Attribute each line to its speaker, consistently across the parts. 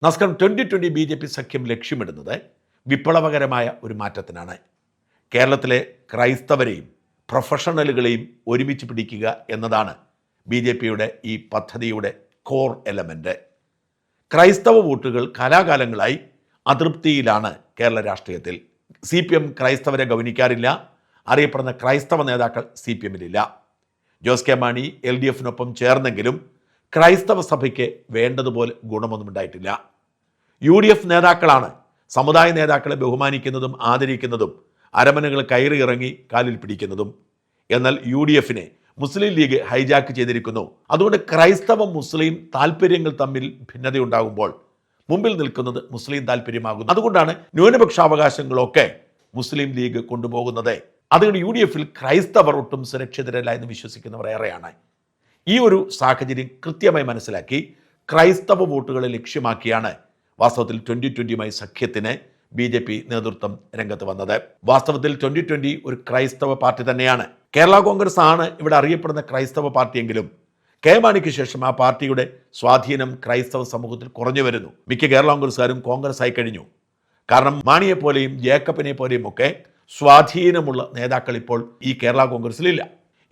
Speaker 1: നമസ്കാരം. 2020 BJP സഖ്യം ലക്ഷ്യമിടുന്നത് വിപ്ലവകരമായ ഒരു മാറ്റത്തിനാണ്. കേരളത്തിലെ ക്രൈസ്തവരെയും പ്രൊഫഷണലുകളെയും ഒരുമിച്ച് പിടിക്കുക എന്നതാണ് BJPയുടെ ഈ പദ്ധതിയുടെ കോർ എലമെൻ്റ്. ക്രൈസ്തവ വോട്ടുകൾ കാലാകാലങ്ങളായി അതൃപ്തിയിലാണ് കേരള രാഷ്ട്രീയത്തിൽ. CPM ക്രൈസ്തവരെ ഗൗനിക്കാറില്ല. അറിയപ്പെടുന്ന ക്രൈസ്തവ നേതാക്കൾ CPMലില്ല. ജോസ് കെ മാണി LDFനൊപ്പം ചേർന്നെങ്കിലും ക്രൈസ്തവ സഭയ്ക്ക് വേണ്ടതുപോലെ ഗുണമൊന്നും ഉണ്ടായിട്ടില്ല. UDF നേതാക്കളാണ് സമുദായ നേതാക്കളെ ബഹുമാനിക്കുന്നതും ആദരിക്കുന്നതും അരമനകൾ കയറി ഇറങ്ങി കാലിൽ പിടിക്കുന്നതും. എന്നാൽ UDFനെ മുസ്ലിം ലീഗ് ഹൈജാക്ക് ചെയ്തിരിക്കുന്നു. അതുകൊണ്ട് ക്രൈസ്തവ മുസ്ലിം താല്പര്യങ്ങൾ തമ്മിൽ ഭിന്നതയുണ്ടാകുമ്പോൾ മുമ്പിൽ നിൽക്കുന്നത് മുസ്ലിം താല്പര്യമാകുന്നു. അതുകൊണ്ടാണ് ന്യൂനപക്ഷാവകാശങ്ങളൊക്കെ മുസ്ലിം ലീഗ് കൊണ്ടുപോകുന്നത്. അതുകൊണ്ട് UDFൽ ക്രൈസ്തവർ ഒട്ടും സുരക്ഷിതരല്ല എന്ന് വിശ്വസിക്കുന്നവർ ഏറെയാണ്. ഈ ഒരു സാഹചര്യം കൃത്യമായി മനസ്സിലാക്കി ക്രൈസ്തവ വോട്ടുകളെ ലക്ഷ്യമാക്കിയാണ് വാസ്തവത്തിൽ 2020 സഖ്യത്തിന് BJP നേതൃത്വം രംഗത്ത് വന്നത്. വാസ്തവത്തിൽ 2020 ഒരു ക്രൈസ്തവ പാർട്ടി തന്നെയാണ്. കേരള കോൺഗ്രസ് ആണ് ഇവിടെ അറിയപ്പെടുന്ന ക്രൈസ്തവ പാർട്ടിയെങ്കിലും കെ മാണിക്ക് ശേഷം ആ പാർട്ടിയുടെ സ്വാധീനം ക്രൈസ്തവ സമൂഹത്തിൽ കുറഞ്ഞു വരുന്നു. മിക്ക കേരള കോൺഗ്രസ്സുകാരും കോൺഗ്രസ് ആയി കഴിഞ്ഞു. കാരണം മാണിയെപ്പോലെയും ജേക്കബിനെ പോലെയും ഒക്കെ സ്വാധീനമുള്ള നേതാക്കൾ ഇപ്പോൾ ഈ കേരള കോൺഗ്രസിലില്ല.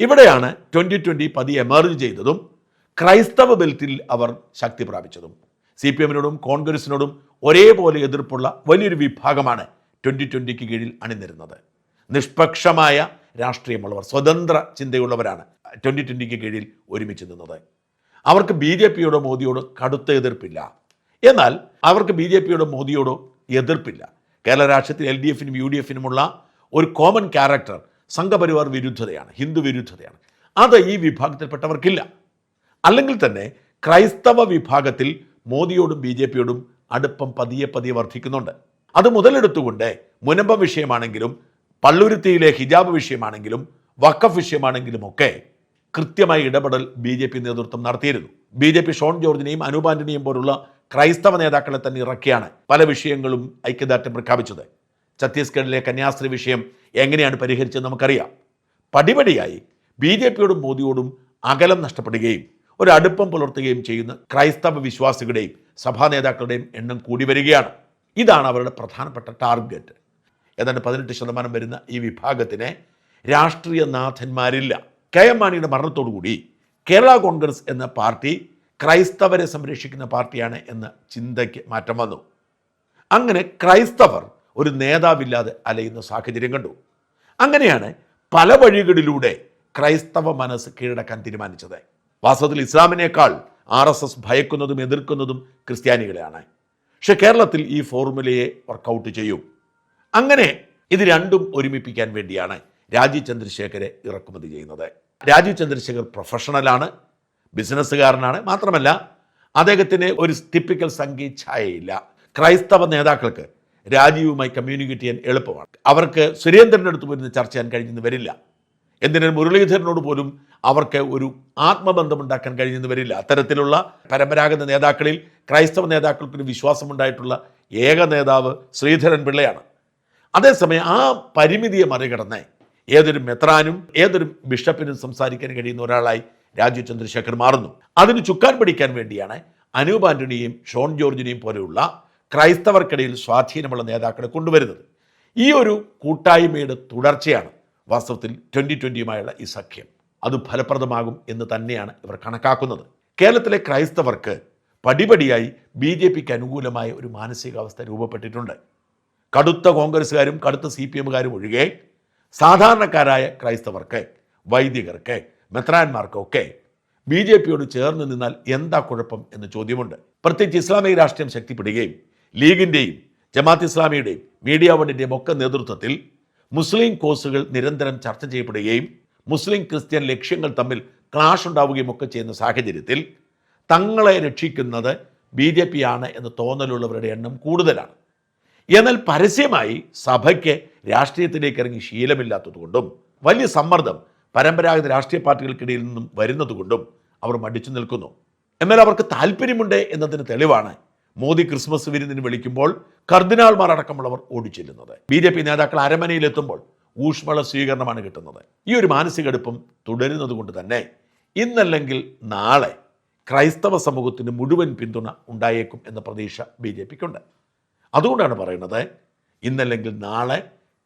Speaker 1: ഇവിടെയാണ് 2020 പതിയെ എമർജ് ചെയ്തതും ക്രൈസ്തവ ബെൽറ്റിൽ അവർ ശക്തി പ്രാപിച്ചതും. CPMനോടും കോൺഗ്രസിനോടും ഒരേപോലെ എതിർപ്പുള്ള വലിയൊരു വിഭാഗമാണ് 2020 കീഴിൽ അണിനിരുന്നത്. നിഷ്പക്ഷമായ രാഷ്ട്രീയമുള്ളവർ, സ്വതന്ത്ര ചിന്തയുള്ളവരാണ് 2020 കീഴിൽ ഒരുമിച്ച് നിന്നത്. അവർക്ക് BJPയോടോ മോദിയോടോ കടുത്ത എതിർപ്പില്ല. എന്നാൽ അവർക്ക് BJPയോടോ മോദിയോടോ എതിർപ്പില്ല. കേരള രാഷ്ട്രീയത്തിൽ LDFനും UDFനുമുള്ള ഒരു കോമൺ ക്യാരക്ടർ സംഘപരിവാർ വിരുദ്ധതയാണ്, ഹിന്ദു വിരുദ്ധതയാണ്. അത് ഈ വിഭാഗത്തിൽപ്പെട്ടവർക്കില്ല. അല്ലെങ്കിൽ തന്നെ ക്രൈസ്തവ വിഭാഗത്തിൽ മോദിയോടും BJPയോടും അടുപ്പം പതിയെ വർദ്ധിക്കുന്നുണ്ട്. അത് മുതലെടുത്തുകൊണ്ട് മുനമ്പ വിഷയമാണെങ്കിലും പള്ളുരുത്തിയിലെ ഹിജാബ് വിഷയമാണെങ്കിലും വഖഫ് വിഷയമാണെങ്കിലും ഒക്കെ കൃത്യമായി ഇടപെടൽ BJP നേതൃത്വം നടത്തിയിരുന്നു. BJP ഷോൺ ജോർജിനെയും അനൂപ് ആന്റണിയെയും പോലുള്ള ക്രൈസ്തവ നേതാക്കളെ തന്നെ ഇറക്കിയാണ് പല വിഷയങ്ങളും ഐക്യദാർഢ്യം പ്രഖ്യാപിച്ചത്. ഛത്തീസ്ഗഡിലെ കന്യാസ്ത്രീ വിഷയം എങ്ങനെയാണ് പരിഹരിച്ചത് നമുക്കറിയാം. പടിപടിയായി BJPയോടും മോദിയോടും അകലം നഷ്ടപ്പെടുകയും ഒരു അടുപ്പം പുലർത്തുകയും ചെയ്യുന്ന ക്രൈസ്തവ വിശ്വാസികളുടെയും സഭാ നേതാക്കളുടെയും എണ്ണം കൂടി വരികയാണ്. ഇതാണ് അവരുടെ പ്രധാനപ്പെട്ട ടാർഗറ്റ്. ഏതാണ്ട് 18% വരുന്ന ഈ വിഭാഗത്തിന് രാഷ്ട്രീയ നാഥന്മാരില്ല. KM മാണിയുടെ മരണത്തോടുകൂടി കേരള കോൺഗ്രസ് എന്ന പാർട്ടി ക്രൈസ്തവരെ സംരക്ഷിക്കുന്ന പാർട്ടിയാണ് എന്ന ചിന്തയ്ക്ക് മാറ്റം വന്നു. അങ്ങനെ ക്രൈസ്തവർ ഒരു നേതാവില്ലാതെ അലയുന്ന സാഹചര്യം കണ്ടു. അങ്ങനെയാണ് പല വഴികളിലൂടെ ക്രൈസ്തവ മനസ്സ് കീഴടക്കാൻ തീരുമാനിച്ചത്. വാസ്തവത്തിൽ ഇസ്ലാമിനേക്കാൾ RSS ഭയക്കുന്നതും എതിർക്കുന്നതും ക്രിസ്ത്യാനികളെയാണ്. പക്ഷെ കേരളത്തിൽ ഈ ഫോർമുലയെ വർക്കൗട്ട് ചെയ്യും. അങ്ങനെ ഇത് രണ്ടും ഒരുമിപ്പിക്കാൻ വേണ്ടിയാണ് രാജീവ് ചന്ദ്രശേഖരെ ഇറക്കുമതി ചെയ്യുന്നത്. രാജീവ് ചന്ദ്രശേഖർ പ്രൊഫഷണലാണ്, ബിസിനസ്സുകാരനാണ്. മാത്രമല്ല അദ്ദേഹത്തിന് ഒരു ടിപ്പിക്കൽ സംഘി ഛായയില്ല. ക്രൈസ്തവ നേതാക്കൾക്ക് രാജീവുമായി കമ്മ്യൂണിക്കേറ്റ് ചെയ്യാൻ എളുപ്പമാണ്. അവർക്ക് സുരേന്ദ്രൻ്റെ അടുത്ത് പോയിരുന്ന് ചർച്ച ചെയ്യാൻ കഴിഞ്ഞെന്ന് വരില്ല. എന്തിനും മുരളീധരനോട് പോലും അവർക്ക് ഒരു ആത്മബന്ധമുണ്ടാക്കാൻ കഴിഞ്ഞെന്ന് വരില്ല. അത്തരത്തിലുള്ള പരമ്പരാഗത നേതാക്കളിൽ ക്രൈസ്തവ നേതാക്കൾക്കൊരു വിശ്വാസമുണ്ടായിട്ടുള്ള ഏക നേതാവ് ശ്രീധരൻ പിള്ളയാണ്. അതേസമയം ആ പരിമിതിയെ മറികടന്ന് ഏതൊരു മെത്രാനും ഏതൊരു ബിഷപ്പിനും സംസാരിക്കാൻ കഴിയുന്ന ഒരാളായി രാജീവ് ചന്ദ്രശേഖർ മാറുന്നു. അതിന് ചുക്കാൻ പിടിക്കാൻ വേണ്ടിയാണ് അനൂപ് ആന്റണിയെയും ഷോൺ ജോർജിനെയും പോലെയുള്ള ക്രൈസ്തവർക്കിടയിൽ സ്വാധീനമുള്ള നേതാക്കളെ കൊണ്ടുവരുന്നത്. ഈ ഒരു കൂട്ടായ്മയുടെ തുടർച്ചയാണ് വാസ്തവത്തിൽ 2020 ഈ സഖ്യം. അത് ഫലപ്രദമാകും എന്ന് തന്നെയാണ് ഇവർ കണക്കാക്കുന്നത്. കേരളത്തിലെ ക്രൈസ്തവർക്ക് പടിപടിയായി BJPക്ക് അനുകൂലമായ ഒരു മാനസികാവസ്ഥ രൂപപ്പെട്ടിട്ടുണ്ട്. കടുത്ത കോൺഗ്രസ്സുകാരും കടുത്ത CPMകാരും ഒഴികെ സാധാരണക്കാരായ ക്രൈസ്തവർക്ക്, വൈദികർക്ക്, മെത്രാന്മാർക്കൊക്കെ BJPയോട് ചേർന്ന് നിന്നാൽ എന്താ കുഴപ്പം എന്ന് ചോദ്യമുണ്ട്. പ്രത്യേകിച്ച് ഇസ്ലാമിക രാഷ്ട്രീയം ശക്തിപ്പെടുകയും ലീഗിൻ്റെയും ജമാഅത്ത് ഇസ്ലാമിയുടെയും മീഡിയ വണ്ണിൻ്റെയും ഒക്കെ നേതൃത്വത്തിൽ മുസ്ലിം കോസുകൾ നിരന്തരം ചർച്ച ചെയ്യപ്പെടുകയും മുസ്ലിം ക്രിസ്ത്യൻ ലക്ഷ്യങ്ങൾ തമ്മിൽ ക്ലാഷ് ഉണ്ടാവുകയും ഒക്കെ ചെയ്യുന്ന സാഹചര്യത്തിൽ തങ്ങളെ രക്ഷിക്കുന്നത് BJP ആണ് എന്ന് തോന്നലുള്ളവരുടെ എണ്ണം കൂടുതലാണ്. എന്നാൽ പരസ്യമായി സഭയ്ക്ക് രാഷ്ട്രീയത്തിലേക്ക് ഇറങ്ങി ശീലമില്ലാത്തതുകൊണ്ടും വലിയ സമ്മർദ്ദം പരമ്പരാഗത രാഷ്ട്രീയ പാർട്ടികൾക്കിടയിൽ നിന്നും വരുന്നതുകൊണ്ടും അവർ മടിച്ചു നിൽക്കുന്നു. എന്നാൽ അവർക്ക് താല്പര്യമുണ്ട് എന്നതിന് തെളിവാണ് മോദി ക്രിസ്മസ് വിരുന്നിന് വിളിക്കുമ്പോൾ കർദിനാൾമാർ അടക്കമുള്ളവർ ഓടിച്ചെല്ലുന്നത്. BJP നേതാക്കൾ അരമനയിലെത്തുമ്പോൾ ഊഷ്മള സ്വീകരണമാണ് കിട്ടുന്നത്. ഈ ഒരു മാനസികടുപ്പം തുടരുന്നത് കൊണ്ട് തന്നെ ഇന്നല്ലെങ്കിൽ നാളെ ക്രൈസ്തവ സമൂഹത്തിന് മുഴുവൻ പിന്തുണ ഉണ്ടായേക്കും എന്ന പ്രതീക്ഷ BJPക്കുണ്ട്. അതുകൊണ്ടാണ് പറയുന്നത്, ഇന്നല്ലെങ്കിൽ നാളെ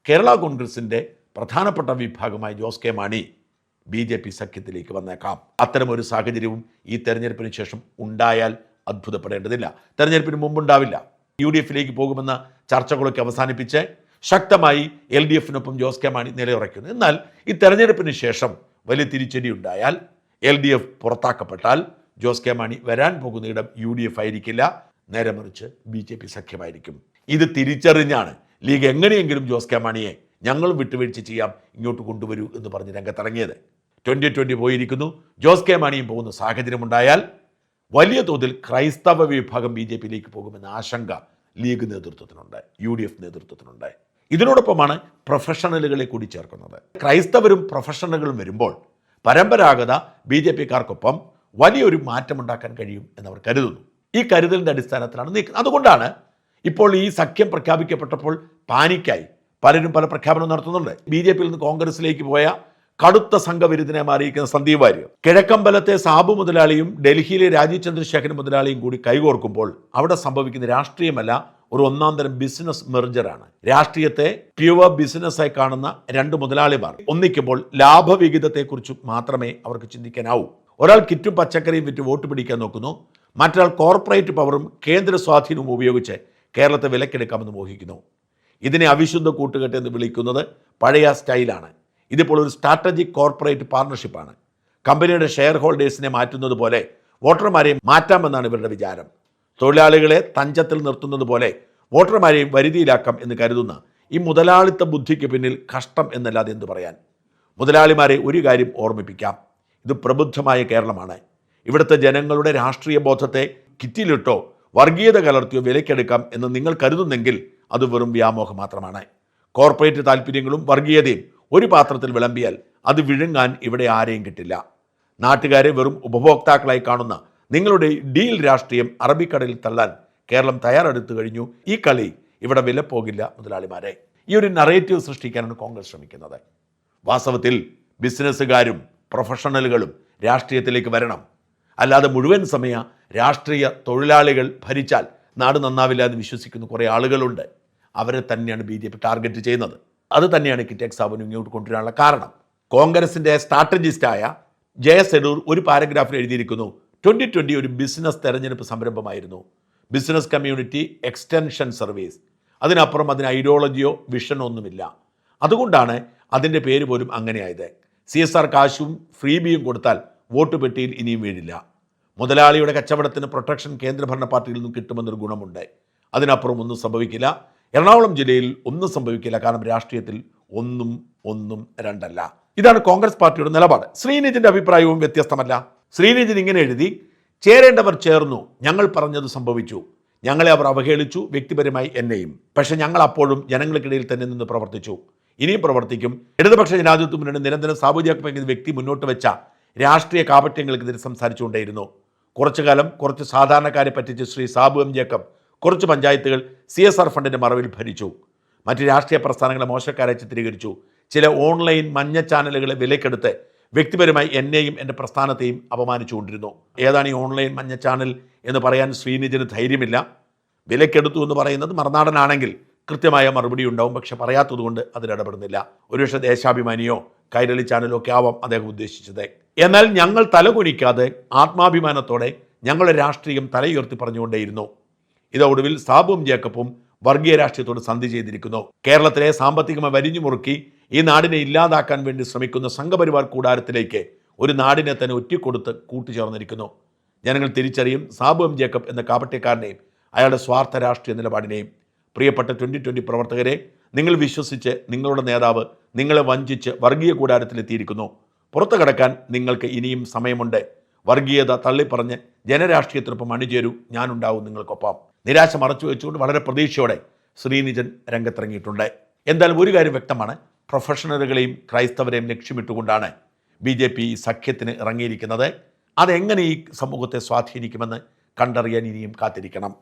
Speaker 1: കേരള കോൺഗ്രസിൻ്റെ പ്രധാനപ്പെട്ട വിഭാഗമായ ജോസ് കെ മാണി BJP സഖ്യത്തിലേക്ക് വന്നേക്കാം. അത്തരമൊരു സാഹചര്യവും ഈ തെരഞ്ഞെടുപ്പിന് ശേഷം ഉണ്ടായാൽ അത്ഭുതപ്പെടേണ്ടതില്ല. തെരഞ്ഞെടുപ്പിന് മുമ്പുണ്ടാവില്ല. UDFിലേക്ക് പോകുമെന്ന ചർച്ചകളൊക്കെ അവസാനിപ്പിച്ച് ശക്തമായി LDFിനൊപ്പം ജോസ് കെ മാണി നിലയുറയ്ക്കുന്നു. എന്നാൽ ഈ തെരഞ്ഞെടുപ്പിന് ശേഷം വലിയ തിരിച്ചടി ഉണ്ടായാൽ, LDF പുറത്താക്കപ്പെട്ടാൽ ജോസ് കെ മാണി വരാൻ പോകുന്നയിടം UDF ആയിരിക്കില്ല, നേരെ മറിച്ച് BJP സഖ്യമായിരിക്കും. ഇത് തിരിച്ചറിഞ്ഞാണ് ലീഗ് എങ്ങനെയെങ്കിലും ജോസ് കെ മാണിയെ ഞങ്ങൾ വിട്ടുവീഴ്ച ചെയ്യാം, ഇങ്ങോട്ട് കൊണ്ടുവരൂ എന്ന് പറഞ്ഞ് രംഗത്തിറങ്ങിയത്. 2020 പോയിരിക്കുന്നു. ജോസ് കെ മാണിയും പോകുന്ന സാഹചര്യമുണ്ടായാൽ വലിയ തോതിൽ ക്രൈസ്തവ വിഭാഗം BJPയിലേക്ക് പോകുമെന്ന ആശങ്ക ലീഗ് നേതൃത്വത്തിനുണ്ട്, UDF നേതൃത്വത്തിനുണ്ട്. ഇതിനോടൊപ്പമാണ് പ്രൊഫഷണലുകളെ കൂടി ചേർക്കുന്നത്. ക്രൈസ്തവരും പ്രൊഫഷണലുകളും വരുമ്പോൾ പരമ്പരാഗത BJPക്കാർക്കൊപ്പം വലിയൊരു മാറ്റമുണ്ടാക്കാൻ കഴിയും എന്നവർ കരുതുന്നു. ഈ കരുതലിൻ്റെ അടിസ്ഥാനത്തിലാണ് നീക്കുന്നത്. അതുകൊണ്ടാണ് ഇപ്പോൾ ഈ സഖ്യം പ്രഖ്യാപിക്കപ്പെട്ടപ്പോൾ പാനിക്കായി പലരും പല പ്രഖ്യാപനം നടത്തുന്നുണ്ട്. BJPയിൽ നിന്ന് കോൺഗ്രസിലേക്ക് പോയ കടുത്ത സംഘവിരുദ്ധനെ മാറിയിരിക്കുന്ന സന്ദീപ് വാര്യർ, കിഴക്കമ്പലത്തെ സാബു മുതലാളിയും ഡൽഹിയിലെ രാജീവ് ചന്ദ്രശേഖരൻ മുതലാളിയും കൂടി കൈകോർക്കുമ്പോൾ അവിടെ സംഭവിക്കുന്ന രാഷ്ട്രീയമല്ല, ഒരു ഒന്നാം തരം ബിസിനസ് മെർജറാണ്. രാഷ്ട്രീയത്തെ പ്യുവർ ബിസിനസ്സായി കാണുന്ന രണ്ട് മുതലാളിമാർ ഒന്നിക്കുമ്പോൾ ലാഭവിഹിതത്തെക്കുറിച്ച് മാത്രമേ അവർക്ക് ചിന്തിക്കാനാവൂ. ഒരാൾ കിറ്റും പച്ചക്കറിയും വിറ്റ് വോട്ട് പിടിക്കാൻ നോക്കുന്നു, മറ്റൊരാൾ കോർപ്പറേറ്റ് പവറും കേന്ദ്ര സ്വാധീനവും ഉപയോഗിച്ച് കേരളത്തെ വിലക്കെടുക്കാമെന്ന് മോഹിക്കുന്നു. ഇതിനെ അവിശുദ്ധ കൂട്ടുകെട്ട് എന്ന് വിളിക്കുന്നത് പഴയ സ്റ്റൈലാണ്. ഇതിപ്പോൾ ഒരു സ്ട്രാറ്റജിക് കോർപ്പറേറ്റ് പാർട്ണർഷിപ്പാണ്. കമ്പനിയുടെ ഷെയർ ഹോൾഡേഴ്സിനെ മാറ്റുന്നത് പോലെ വോട്ടർമാരെയും മാറ്റാമെന്നാണ് ഇവരുടെ വിചാരം. തൊഴിലാളികളെ തഞ്ചത്തിൽ നിർത്തുന്നത് പോലെ വോട്ടർമാരെയും വരുതിയിലാക്കാം എന്ന് കരുതുന്ന ഈ മുതലാളിത്ത ബുദ്ധിക്ക് പിന്നിൽ കഷ്ടം എന്നല്ലാതെ എന്തു പറയാൻ. മുതലാളിമാരെ ഒരു കാര്യം ഓർമ്മിപ്പിക്കാം, ഇത് പ്രബുദ്ധമായ കേരളമാണ്. ഇവിടുത്തെ ജനങ്ങളുടെ രാഷ്ട്രീയ ബോധത്തെ കിറ്റിലിട്ടോ വർഗീയത കലർത്തിയോ വിലക്കെടുക്കാം എന്ന് നിങ്ങൾ കരുതുന്നെങ്കിൽ അത് വെറും വ്യാമോഹം മാത്രമാണ്. കോർപ്പറേറ്റ് താല്പര്യങ്ങളും വർഗീയതയും ഒരു പാത്രത്തിൽ വിളമ്പിയാൽ അത് വിഴുങ്ങാൻ ഇവിടെ ആരെയും കിട്ടില്ല. നാട്ടുകാരെ വെറും ഉപഭോക്താക്കളായി കാണുന്ന നിങ്ങളുടെ ഡീൽ രാഷ്ട്രീയം അറബിക്കടലിൽ തള്ളാൻ കേരളം തയ്യാറെടുത്തു കഴിഞ്ഞു. ഈ കളി ഇവിടെ വില പോകില്ല മുതലാളിമാരെ. ഈ ഒരു നറേറ്റീവ് സൃഷ്ടിക്കാനാണ് കോൺഗ്രസ് ശ്രമിക്കുന്നത്. വാസ്തവത്തിൽ ബിസിനസ്സുകാരും പ്രൊഫഷണലുകളും രാഷ്ട്രീയത്തിലേക്ക് വരണം. അല്ലാതെ മുഴുവൻ സമയ രാഷ്ട്രീയ തൊഴിലാളികൾ ഭരിച്ചാൽ നാട് നന്നാവില്ല എന്ന് വിശ്വസിക്കുന്ന കുറേ ആളുകളുണ്ട്. അവരെ തന്നെയാണ് BJP ടാർഗറ്റ് ചെയ്യുന്നത്. അത് തന്നെയാണ് കിറ്റെക് സാബുവിനെ ഇങ്ങോട്ട് കൊണ്ടുവരാനുള്ള കാരണം. കോൺഗ്രസിൻ്റെ സ്ട്രാറ്റജിസ്റ്റായ ജയസെഡൂർ ഒരു പാരഗ്രാഫിൽ എഴുതിയിരിക്കുന്നു, 2020 ഒരു ബിസിനസ് തെരഞ്ഞെടുപ്പ് സംരംഭമായിരുന്നു. Business community extension service. അതിനപ്പുറം അതിന് ഐഡിയോളജിയോ വിഷനോ ഒന്നുമില്ല. അതുകൊണ്ടാണ് അതിൻ്റെ പേര് പോലും അങ്ങനെയായത്. CSR കാശും ഫ്രീബിയും കൊടുത്താൽ വോട്ട് പെട്ടിയിൽ ഇനിയും വീഴില്ല. മുതലാളിയുടെ കച്ചവടത്തിന് പ്രൊട്ടക്ഷൻ കേന്ദ്രഭരണ പാർട്ടിയിൽ നിന്നും കിട്ടുമെന്നൊരു ഗുണമുണ്ട്. അതിനപ്പുറം ഒന്നും സംഭവിക്കില്ല. എറണാകുളം ജില്ലയിൽ ഒന്നും സംഭവിക്കില്ല. കാരണം രാഷ്ട്രീയത്തിൽ ഒന്നും രണ്ടല്ല. ഇതാണ് കോൺഗ്രസ് പാർട്ടിയുടെ നിലപാട്. ശ്രീനിജിൻ്റെ അഭിപ്രായവും വ്യത്യസ്തമല്ല. ശ്രീനിജിൻ ഇങ്ങനെ എഴുതി, ചേരേണ്ടവർ ചേർന്നു, ഞങ്ങൾ പറഞ്ഞത് സംഭവിച്ചു, ഞങ്ങളെ അവർ അവഹേളിച്ചു, വ്യക്തിപരമായി എന്നെയും. പക്ഷെ ഞങ്ങൾ അപ്പോഴും ജനങ്ങൾക്കിടയിൽ തന്നെ നിന്ന് പ്രവർത്തിച്ചു, ഇനിയും പ്രവർത്തിക്കും. ഇടതുപക്ഷ ജനാധിപത്യ മുന്നണി നിരന്തരം സാബു ജേക്കബ് എന്ന വ്യക്തി മുന്നോട്ട് വെച്ച രാഷ്ട്രീയ കാപട്യങ്ങൾക്കെതിരെ സംസാരിച്ചുകൊണ്ടേയിരുന്നു. കുറച്ചു കാലം കുറച്ച് സാധാരണക്കാരെ പറ്റിച്ച് ശ്രീ സാബു എം ജേക്കബ് കുറച്ച് പഞ്ചായത്തുകൾ CSR ഫണ്ടിൻ്റെ മറവിൽ ഭരിച്ചു. മറ്റ് രാഷ്ട്രീയ പ്രസ്ഥാനങ്ങളെ മോശക്കാരെ ചിത്രീകരിച്ചു. ചില ഓൺലൈൻ മഞ്ഞ ചാനലുകളെ വിലക്കെടുത്ത് വ്യക്തിപരമായി എന്നെയും എൻ്റെ പ്രസ്ഥാനത്തെയും അപമാനിച്ചുകൊണ്ടിരുന്നു. ഏതാണ് ഈ ഓൺലൈൻ മഞ്ഞ ചാനൽ എന്ന് പറയാൻ ശ്രീനിജിന് ധൈര്യമില്ല. വിലക്കെടുത്തു എന്ന് പറയുന്നത് മറുനാടനാണെങ്കിൽ കൃത്യമായ മറുപടി ഉണ്ടാവും. പക്ഷെ പറയാത്തതുകൊണ്ട് അതിലിടപെടുന്നില്ല. ഒരുപക്ഷെ ദേശാഭിമാനിയോ കൈരളി ചാനലോ ഒക്കെ ആവാം അദ്ദേഹം ഉദ്ദേശിച്ചത്. എന്നാൽ ഞങ്ങൾ തലകുനിക്കാതെ ആത്മാഭിമാനത്തോടെ ഞങ്ങളുടെ രാഷ്ട്രീയം തലയുയർത്തി പറഞ്ഞുകൊണ്ടേയിരുന്നു. ഇത് ഒടുവിൽ സാബുവും ജേക്കബും വർഗീയ രാഷ്ട്രീയത്തോട് സന്ധി ചെയ്തിരിക്കുന്നു. കേരളത്തിലെ സാമ്പത്തികമായി വരിഞ്ഞു മുറുക്കി ഈ നാടിനെ ഇല്ലാതാക്കാൻ വേണ്ടി ശ്രമിക്കുന്ന സംഘപരിവാർ കൂടാരത്തിലേക്ക് ഒരു നാടിനെ തന്നെ ഒറ്റിക്കൊടുത്ത് കൂട്ടുചേർന്നിരിക്കുന്നു. ജനങ്ങൾ തിരിച്ചറിയും സാബു എം ജേക്കബ് എന്ന കാപട്യക്കാരനെയും അയാളുടെ സ്വാർത്ഥ രാഷ്ട്രീയ നിലപാടിനെയും. പ്രിയപ്പെട്ട 2020 പ്രവർത്തകരെ, നിങ്ങൾ വിശ്വസിച്ച് നിങ്ങളുടെ നേതാവ് നിങ്ങളെ വഞ്ചിച്ച് വർഗീയ കൂടാരത്തിലെത്തിയിരിക്കുന്നു. പുറത്തു കടക്കാൻ നിങ്ങൾക്ക് ഇനിയും സമയമുണ്ട്. വർഗീയത തള്ളിപ്പറഞ്ഞ് ജനരാഷ്ട്രീയത്തിനൊപ്പം അണിചേരൂ, ഞാനുണ്ടാവും നിങ്ങൾക്കൊപ്പം. നിരാശ മറച്ചു വെച്ചുകൊണ്ട് വളരെ പ്രതീക്ഷയോടെ ശ്രീനിജൻ രംഗത്തിറങ്ങിയിട്ടുണ്ട്. എന്തായാലും ഒരു കാര്യം വ്യക്തമാണ്, പ്രൊഫഷണലുകളെയും ക്രൈസ്തവരെയും ലക്ഷ്യമിട്ടുകൊണ്ടാണ് BJP സഖ്യത്തിന് ഇറങ്ങിയിരിക്കുന്നത്. അതെങ്ങനെ ഈ സമൂഹത്തെ സ്വാധീനിക്കുമെന്ന് കണ്ടറിയാൻ ഇനിയും കാത്തിരിക്കണം.